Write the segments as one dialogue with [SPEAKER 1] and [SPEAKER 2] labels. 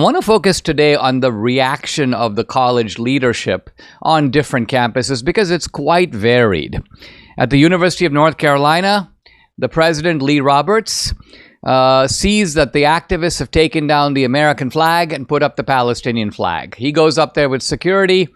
[SPEAKER 1] I want to focus today on the reaction of the college leadership on different campuses because it's quite varied. At the University of North Carolina, the president, Lee Roberts, sees that the activists have taken down the American flag and put up the Palestinian flag. He goes up there with security,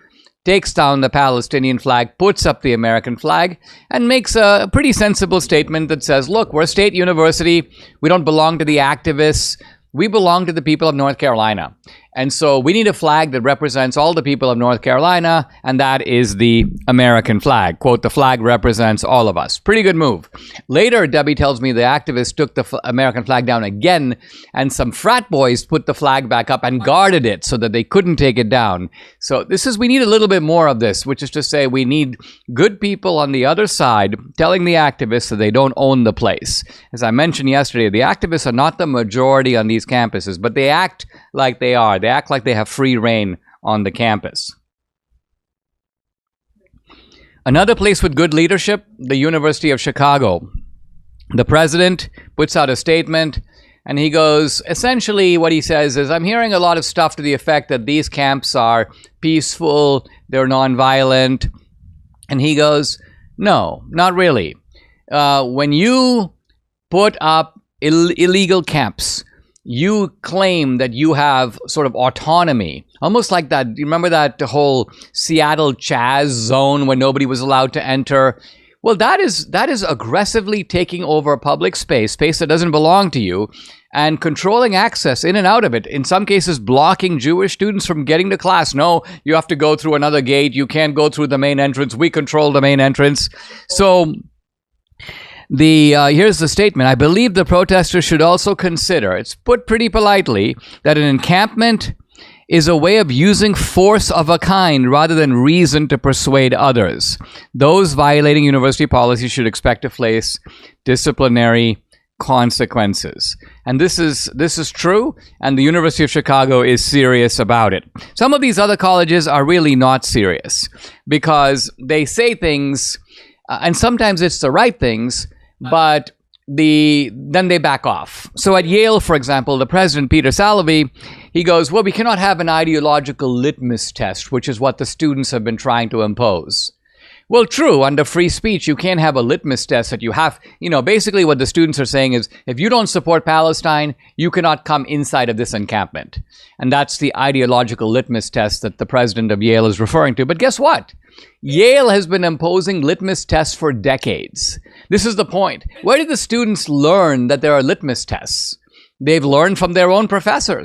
[SPEAKER 1] takes down the Palestinian flag, puts up the American flag, and makes a pretty sensible statement that says, look, we're a state university. We don't belong to the activists. We belong to the people of North Carolina. And so we need a flag that represents all the people of North Carolina, and that is the American flag. Quote, the flag represents all of us. Pretty good move. Later, Debbie tells me the activists took the American flag down again, and some frat boys put the flag back up and guarded it so that they couldn't take it down. So we need a little bit more of this, which is to say we need good people on the other side telling the activists that they don't own the place. As I mentioned yesterday, the activists are not the majority on these campuses, but they act like they are. They act like they have free reign on the campus. Another place with good leadership, the University of Chicago. The president puts out a statement, and he goes, essentially what he says is, I'm hearing a lot of stuff to the effect that these camps are peaceful, they're nonviolent. And he goes, no, not really. When you put up illegal camps, you claim that you have sort of autonomy, almost like that. You remember that whole Seattle Chaz zone where nobody was allowed to enter? Well, that is aggressively taking over public space that doesn't belong to you, and controlling access in and out of it. In some cases, blocking Jewish students from getting to class. No, you have to go through another gate. You can't go through the main entrance. We control the main entrance. So here's the statement. I believe the protesters should also consider, it's put pretty politely, that an encampment is a way of using force of a kind rather than reason to persuade others. Those violating university policy should expect to face disciplinary consequences. And this is true, and the University of Chicago is serious about it. Some of these other colleges are really not serious because they say things, and sometimes it's the right things, but then they back off. So at Yale, for example, the president, Peter Salovey, he goes, well, we cannot have an ideological litmus test, which is what the students have been trying to impose. Well, true, under free speech, you can't have a litmus test that you have. Basically what the students are saying is, if you don't support Palestine, you cannot come inside of this encampment. And that's the ideological litmus test that the president of Yale is referring to. But guess what? Yale has been imposing litmus tests for decades. This is the point. Where did the students learn that there are litmus tests? They've learned from their own professors.